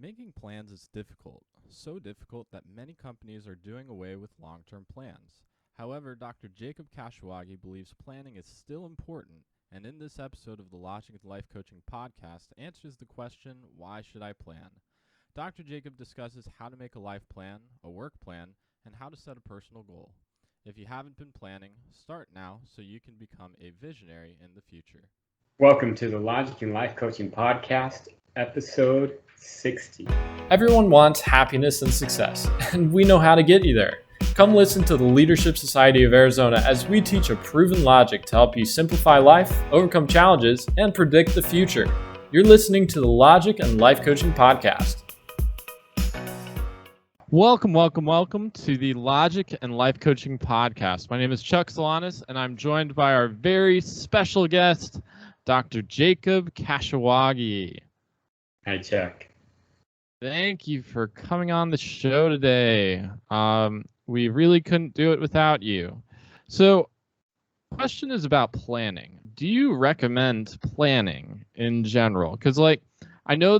Making plans is difficult, so difficult that many companies are doing away with long-term plans. However, Dr. Jacob Kashiwagi believes planning is still important, and in this episode of the Logic of Life Coaching podcast answers the question, why should I plan? Dr. Jacob discusses how to make a life plan, a work plan, and how to set a personal goal. If you haven't been planning, start now so you can become a visionary in the future. Welcome to the Logic in Life Coaching Podcast, episode 60. Everyone wants happiness and success, and we know how to get you there. Come listen to the Leadership Society of Arizona as we teach a proven logic to help you simplify life, overcome challenges, and predict the future. You're listening to the Logic and Life Coaching Podcast. Welcome to the Logic and Life Coaching Podcast. My name is Chuck Solanas, and I'm joined by our very special guest, Dr. Jacob Kashiwagi. Hi, Chuck. Thank you for coming on the show today. We really couldn't do it without you. So, question is about planning. Do you recommend planning in general? Because, I know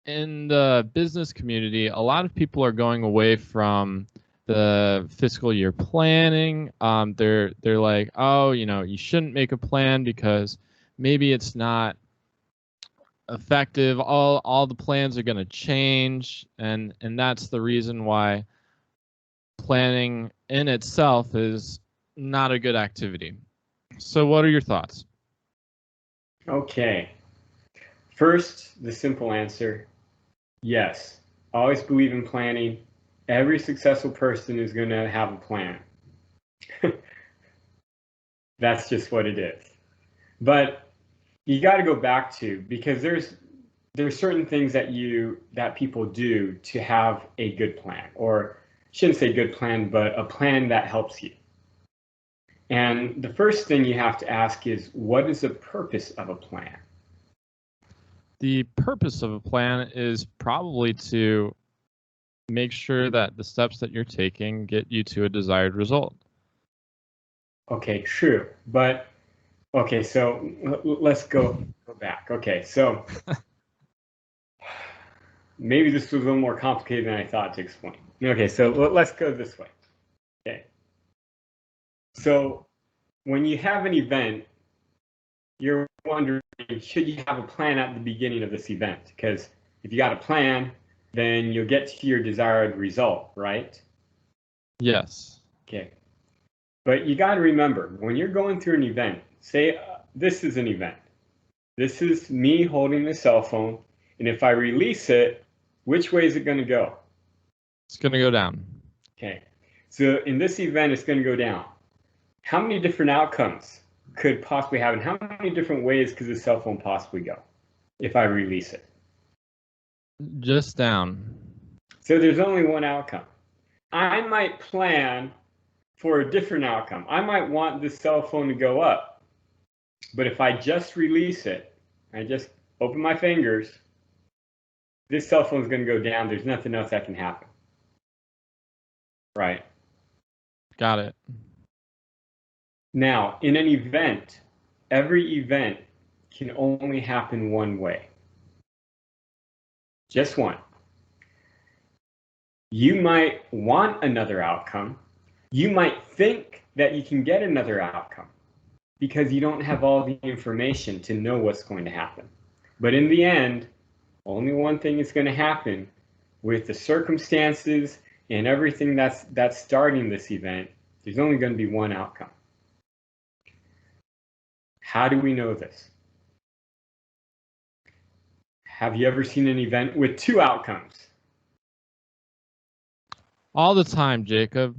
in the business community, a lot of people are going away from the fiscal year planning. They're like, oh, you shouldn't make a plan because maybe it's not effective. All the plans are going to change, and that's the reason why planning in itself is not a good activity. So what are your thoughts? Okay. First, the simple answer, yes. Always believe in planning. Every successful person is going to have a plan. That's just what it is. But you got to go back to, because there's certain things that people do to have a good plan, or shouldn't say good plan, but a plan that helps you. And the first thing you have to ask is, what is the purpose of a plan? The purpose of a plan is probably to make sure that the steps that you're taking get you to a desired result. Okay, true. But okay, so let's go back. Okay, so maybe this was a little more complicated than I thought to explain. Okay, so let's go this way. Okay. So when you have an event, you're wondering, should you have a plan at the beginning of this event? Because if you got a plan, then you'll get to your desired result, right? Yes. Okay. But you got to remember, when you're going through an event, say this is an event. This is me holding the cell phone, and if I release it, which way is it going to go? It's going to go down. Okay. So in this event, it's going to go down. How many different outcomes could possibly happen? How many different ways could the cell phone possibly go if I release it? Just down. So there's only one outcome. I might plan for a different outcome. I might want the cell phone to go up. But if I just release it, I just open my fingers, this cell phone is going to go down. There's nothing else that can happen. Right. Got it. Now, in an event, every event can only happen one way. Just one. You might want another outcome. You might think that you can get another outcome because you don't have all the information to know what's going to happen. But in the end, only one thing is going to happen with the circumstances and everything that's starting this event. There's only going to be one outcome. How do we know this? Have you ever seen an event with two outcomes? All the time, Jacob.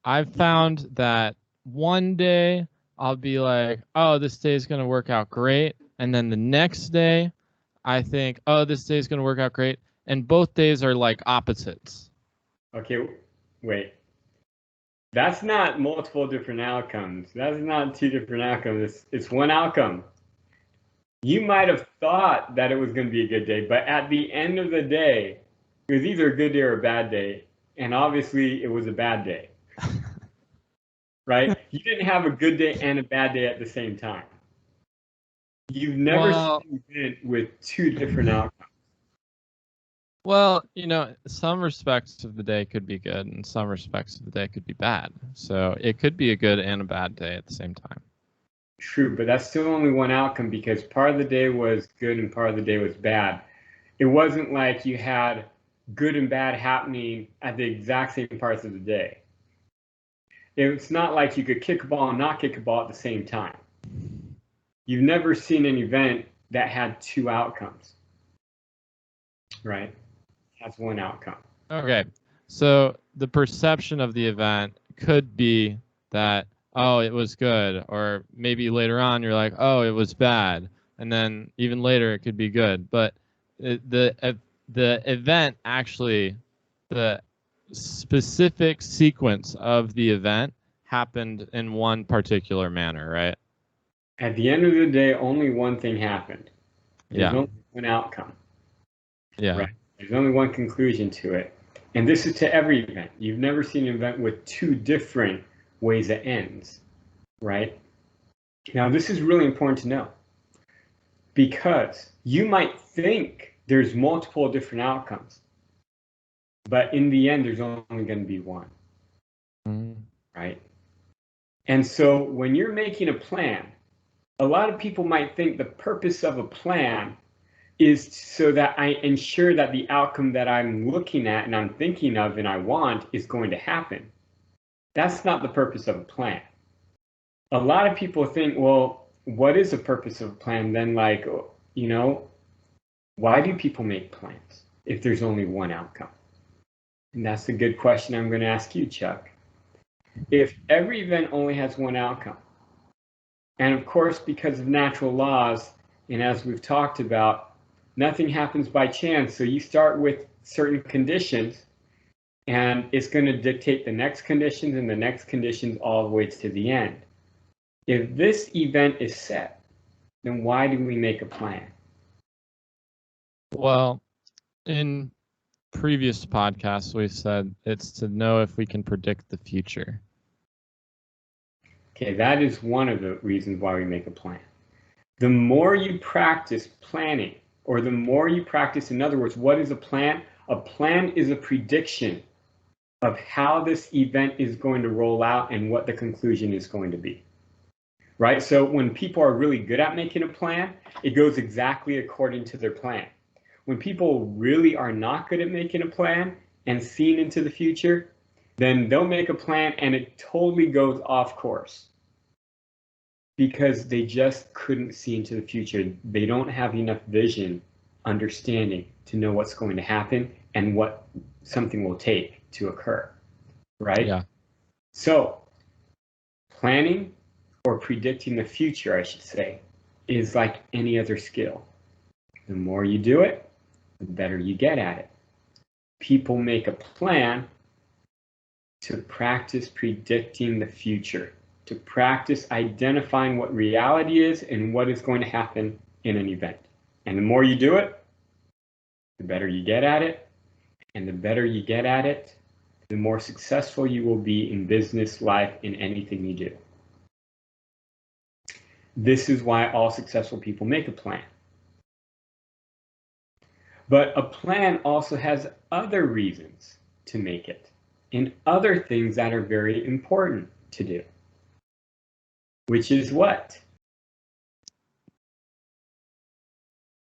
I've found that one day I'll be like, oh, this day is going to work out great. And then the next day I think, oh, this day is going to work out great. And both days are like opposites. Okay, wait. That's not multiple different outcomes. That's not two different outcomes. It's one outcome. You might have thought that it was going to be a good day, but at the end of the day, it was either a good day or a bad day. And obviously, it was a bad day. Right? You didn't have a good day and a bad day at the same time. You've never seen an event with two different outcomes. Well, some respects of the day could be good and some respects of the day could be bad. So it could be a good and a bad day at the same time. True, but that's still only one outcome because part of the day was good and part of the day was bad. It wasn't like you had good and bad happening at the exact same parts of the day. It's not like you could kick a ball and not kick a ball at the same time. You've never seen an event that had two outcomes, right? That's one outcome. Okay. So the perception of the event could be that, oh, it was good, or maybe later on you're like, oh, it was bad, and then even later it could be good. But the event actually, the specific sequence of the event happened in one particular manner, right? At the end of the day, only one thing happened. There's only one outcome. Yeah. Right? There's only one conclusion to it. And this is to every event. You've never seen an event with two different ways it ends, right? Now, this is really important to know because you might think there's multiple different outcomes, but in the end, there's only going to be one, right? And so when you're making a plan, a lot of people might think the purpose of a plan is so that I ensure that the outcome that I'm looking at and I'm thinking of and I want is going to happen. That's not the purpose of a plan. A lot of people think, well, what is the purpose of a plan? Then, like, why do people make plans if there's only one outcome? And that's a good question I'm going to ask you, Chuck. If every event only has one outcome, and of course, because of natural laws, and as we've talked about, nothing happens by chance. So you start with certain conditions, and it's going to dictate the next conditions and the next conditions all the way to the end. If this event is set, then why do we make a plan? Well, in previous podcasts, we said it's to know if we can predict the future. Okay, that is one of the reasons why we make a plan. The more you practice planning, or the more you practice, in other words, what is a plan? A plan is a prediction of how this event is going to roll out and what the conclusion is going to be. Right? So when people are really good at making a plan, it goes exactly according to their plan. When people really are not good at making a plan and seeing into the future, then they'll make a plan and it totally goes off course because they just couldn't see into the future. They don't have enough vision, understanding to know what's going to happen and what something will take to occur, right? Yeah. So planning or predicting the future, I should say, is like any other skill. The more you do it, the better you get at it. People make a plan to practice predicting the future, to practice identifying what reality is and what is going to happen in an event. And the more you do it, the better you get at it. And the better you get at it, the more successful you will be in business, life, in anything you do. This is why all successful people make a plan. But a plan also has other reasons to make it and other things that are very important to do. Which is what?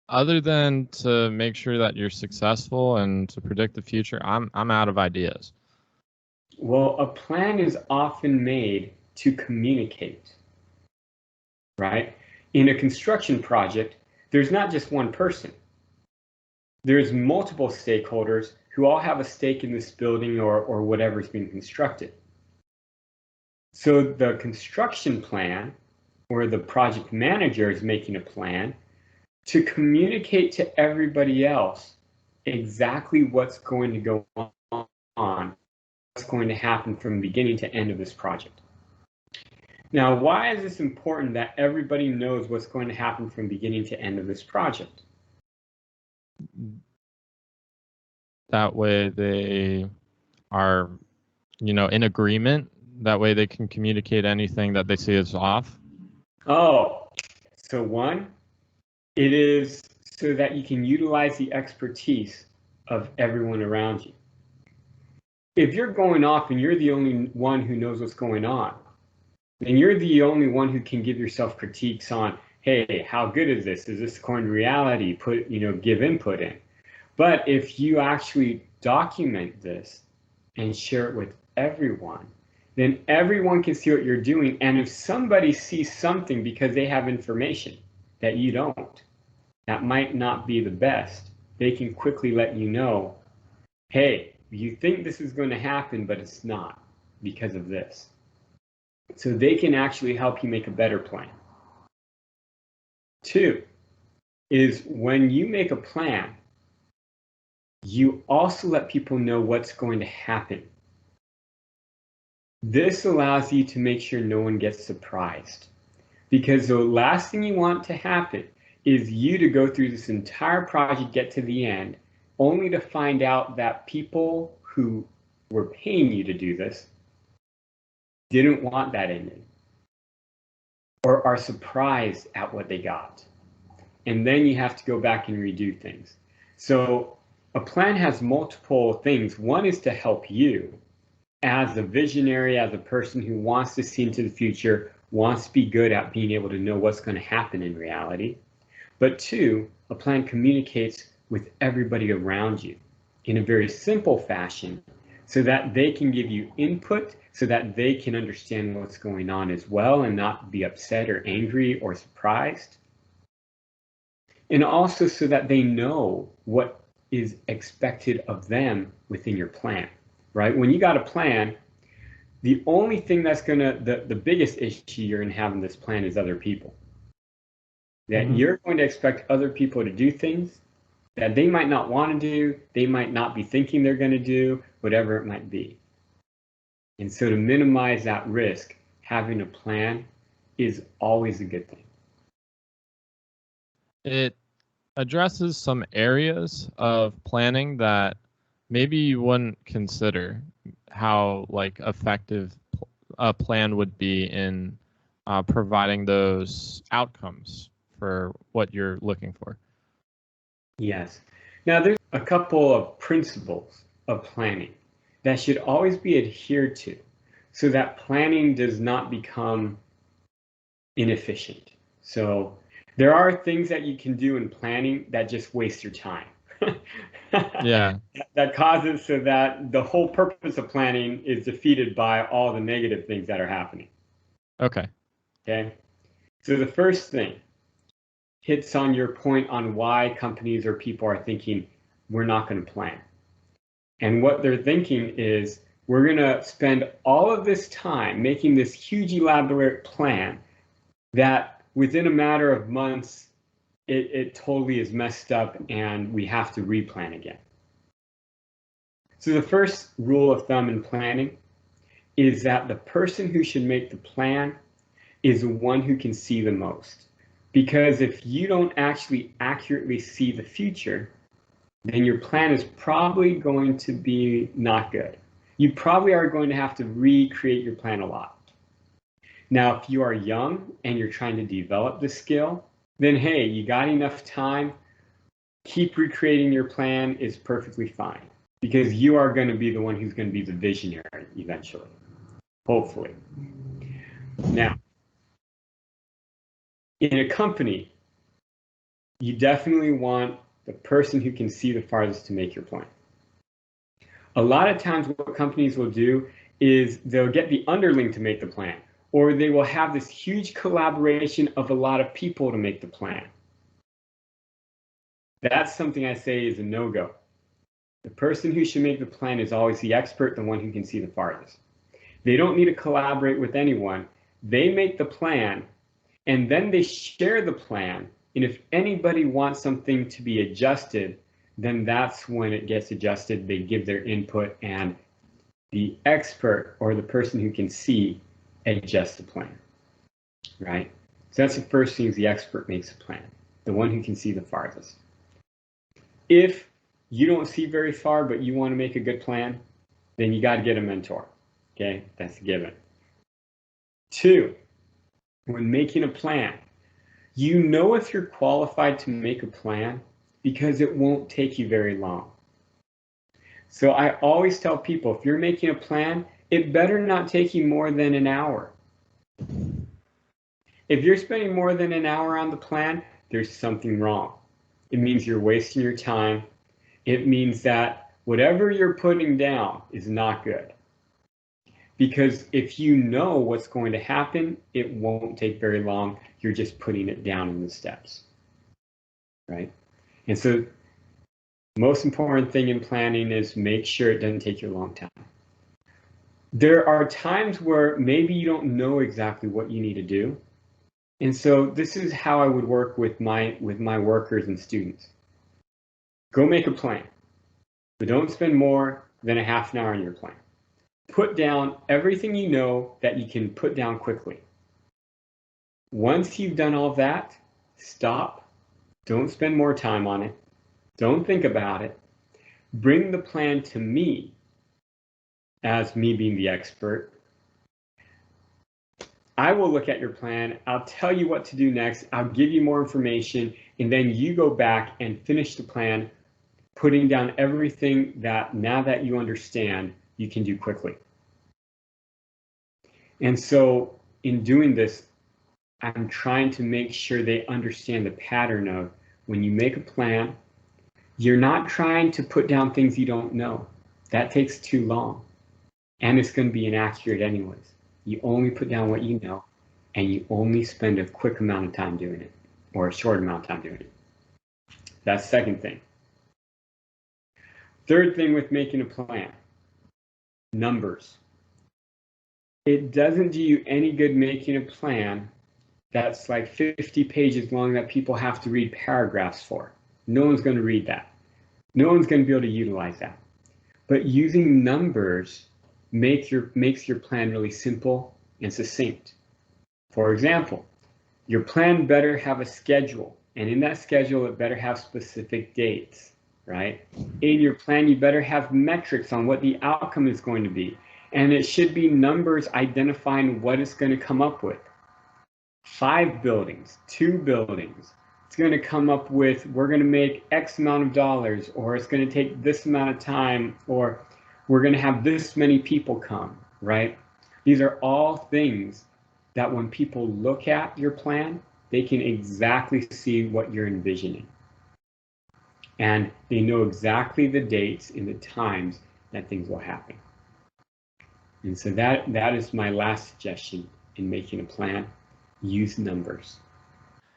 Other than to make sure that you're successful and to predict the future, I'm out of ideas. Well, a plan is often made to communicate, right? In a construction project, there's not just one person. There's multiple stakeholders who all have a stake in this building or whatever is being constructed. So the construction plan, or the project manager is making a plan to communicate to everybody else exactly what's going to go on, what's going to happen from beginning to end of this project. Now, why is this important that everybody knows what's going to happen from beginning to end of this project? That way they are, in agreement. That way they can communicate anything that they see is off. Oh, so one, it is so that you can utilize the expertise of everyone around you. If you're going off and you're the only one who knows what's going on, then you're the only one who can give yourself critiques on, hey, how good is this? Is this according to reality? Give input in. But if you actually document this and share it with everyone, then everyone can see what you're doing. And if somebody sees something because they have information that you don't, that might not be the best, they can quickly let you know, hey, you think this is going to happen, but it's not because of this. So they can actually help you make a better plan. 2 is when you make a plan, you also let people know what's going to happen. This allows you to make sure no one gets surprised, because the last thing you want to happen is you to go through this entire project, get to the end, only to find out that people who were paying you to do this didn't want that ending, or are surprised at what they got. And then you have to go back and redo things. So a plan has multiple things. One is to help you as a visionary, as a person who wants to see into the future, wants to be good at being able to know what's going to happen in reality. But 2, a plan communicates with everybody around you in a very simple fashion so that they can give you input, so that they can understand what's going on as well and not be upset or angry or surprised. And also so that they know what is expected of them within your plan, right? When you got a plan, the only thing that's the biggest issue you're going to have in this plan is other people. That you're going to expect other people to do things that they might not want to do, they might not be thinking they're going to do, whatever it might be. And so to minimize that risk, having a plan is always a good thing. It addresses some areas of planning that maybe you wouldn't consider how effective a plan would be in providing those outcomes for what you're looking for. Yes. Now there's a couple of principles of planning that should always be adhered to so that planning does not become inefficient. So there are things that you can do in planning that just waste your time. Yeah. That causes so that the whole purpose of planning is defeated by all the negative things that are happening. Okay. Okay. So the first thing hits on your point on why companies or people are thinking we're not going to plan. And what they're thinking is we're going to spend all of this time making this huge elaborate plan that within a matter of months, it totally is messed up and we have to replan again. So the first rule of thumb in planning is that the person who should make the plan is the one who can see the most. Because if you don't actually accurately see the future, then your plan is probably going to be not good. You probably are going to have to recreate your plan a lot. Now, if you are young and you're trying to develop the skill, then hey, you got enough time. Keep recreating your plan is perfectly fine because you are going to be the one who's going to be the visionary eventually, hopefully. Now, in a company, you definitely want the person who can see the farthest to make your plan. A lot of times what companies will do is they'll get the underling to make the plan, or they will have this huge collaboration of a lot of people to make the plan. That's something I say is a no-go. The person who should make the plan is always the expert, the one who can see the farthest. They don't need to collaborate with anyone. They make the plan, and then they share the plan. And if anybody wants something to be adjusted, then that's when it gets adjusted. They give their input, and the expert or the person who can see adjusts the plan, right? So that's the first thing, is the expert makes a plan, the one who can see the farthest. If you don't see very far, but you want to make a good plan, then you got to get a mentor, okay? That's a given. 2, when making a plan, you know if you're qualified to make a plan because it won't take you very long. So I always tell people, if you're making a plan, it better not take you more than an hour. If you're spending more than an hour on the plan, there's something wrong. It means you're wasting your time. It means that whatever you're putting down is not good. Because if you know what's going to happen, it won't take very long. You're just putting it down in the steps, right? And so the most important thing in planning is make sure it doesn't take you a long time. There are times where maybe you don't know exactly what you need to do. And so this is how I would work with my workers and students. Go make a plan, but don't spend more than a half an hour on your plan. Put down everything you know that you can put down quickly. Once you've done all that, stop. Don't spend more time on it. Don't think about it. Bring the plan to me, as me being the expert. I will look at your plan. I'll tell you what to do next. I'll give you more information, and then you go back and finish the plan, putting down everything that now that you understand, you can do quickly. And so in doing this, I'm trying to make sure they understand the pattern of when you make a plan, you're not trying to put down things you don't know. That takes too long, and it's going to be inaccurate anyways. You only put down what you know, and you only spend a quick amount of time doing it, or a short amount of time doing it. That's the second thing. Third thing with making a plan, numbers. It doesn't do you any good making a plan that's like 50 pages long that people have to read paragraphs for. No one's going to read that. No one's going to be able to utilize that. But using numbers makes your plan really simple and succinct. For example, your plan better have a schedule, and in that schedule it better have specific dates, right? In your plan you better have metrics on what the outcome is going to be, and it should be numbers identifying what it's going to come up with. 5 buildings, 2 buildings. It's going to come up with, we're going to make X amount of dollars, or it's going to take this amount of time, or we're going to have this many people come, right? These are all things that when people look at your plan, they can exactly see what you're envisioning. And they know exactly the dates and the times that things will happen. And so that is my last suggestion in making a plan. Use numbers.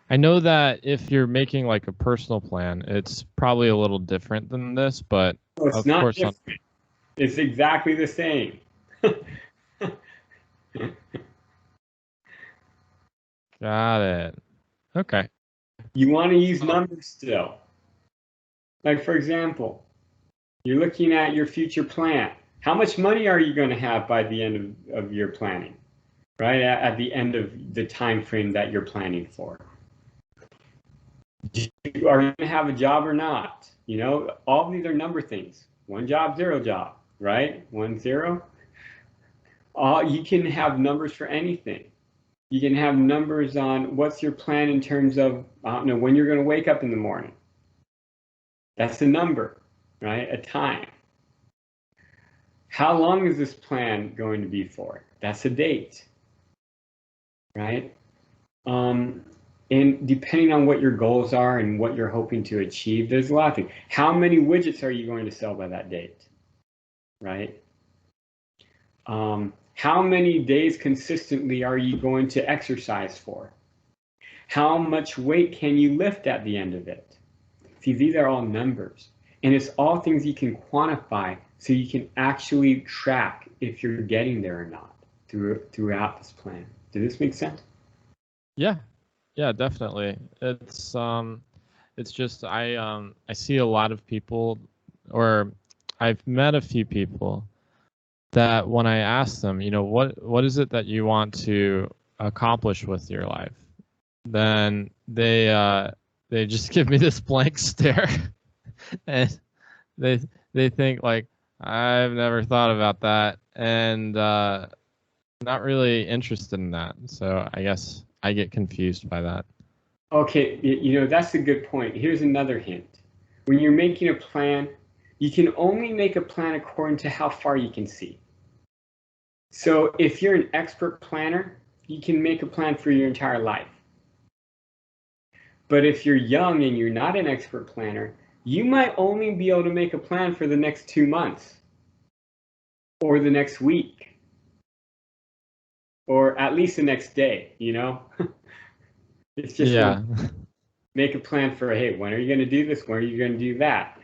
I know that if you're making like a personal plan, it's probably a little different than this, but No, it's of not course different. It's exactly the same. Got it. Okay. You want to use numbers still. Like, for example, you're looking at your future plan. How much money are you going to have by the end of your planning, right? At the end of the time frame that you're planning for. Are you going to have a job or not? You know, all of these are number things. 1 job, 0 job, right? 1, 0. You can have numbers for anything. You can have numbers on what's your plan in terms of, I don't know, when you're going to wake up in the morning. That's a number, right? A time. How long is this plan going to be for? That's a date, right? And depending on what your goals are and what you're hoping to achieve, there's a lot of things. How many widgets are you going to sell by that date, right? How many days consistently are you going to exercise for? How much weight can you lift at the end of it? See, these are all numbers, and it's all things you can quantify so you can actually track if you're getting there or not throughout this plan. Does this make sense? Yeah. Yeah, definitely. It's just I see a lot of people, or I've met a few people that when I ask them, you know, what is it that you want to accomplish with your life, then they just give me this blank stare, and they think like, I've never thought about that, and not really interested in that. So I guess I get confused by that. Okay, you know, that's a good point. Here's another hint. When you're making a plan, You can only make a plan according to how far you can see. So if you're an expert planner, you can make a plan for your entire life. But if you're young and you're not an expert planner, you might only be able to make a plan for the next 2 months or the next week or at least the next day, you know? It's just make a plan for, hey, when are you going to do this? When are you going to do that?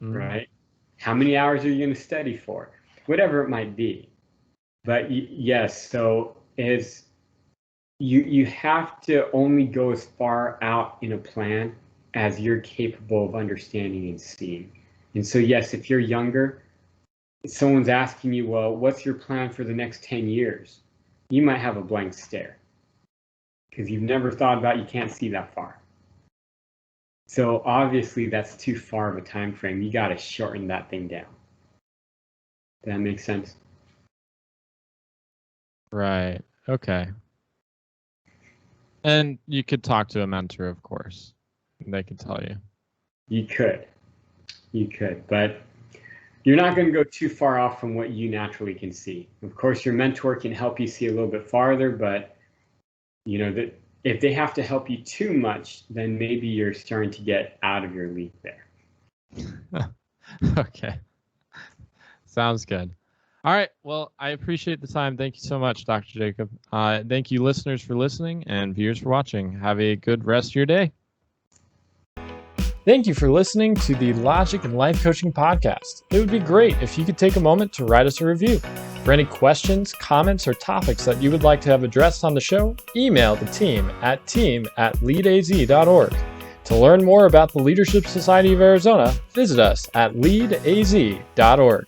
Right? How many hours are you going to study for? Whatever it might be. But yes, so is you have to only go as far out in a plan as you're capable of understanding and seeing. And so yes, if you're younger, someone's asking you, well, what's your plan for the next 10 years? You might have a blank stare because you've never thought about, you can't see that far. So obviously that's too far of a time frame. You got to shorten that thing down. Does that make sense? Right. Okay. And you could talk to a mentor, of course. They could tell you. You could, but you're not going to go too far off from what you naturally can see. Of course, your mentor can help you see a little bit farther, but you know that if they have to help you too much, then maybe you're starting to get out of your league there. Okay. Sounds good. All right. Well, I appreciate the time. Thank you so much, Dr. Jacob. Thank you, listeners, for listening and viewers for watching. Have a good rest of your day. Thank you for listening to the Logic and Life Coaching Podcast. It would be great if you could take a moment to write us a review. For any questions, comments, or topics that you would like to have addressed on the show, email the team at leadaz.org. To learn more about the Leadership Society of Arizona, visit us at leadaz.org.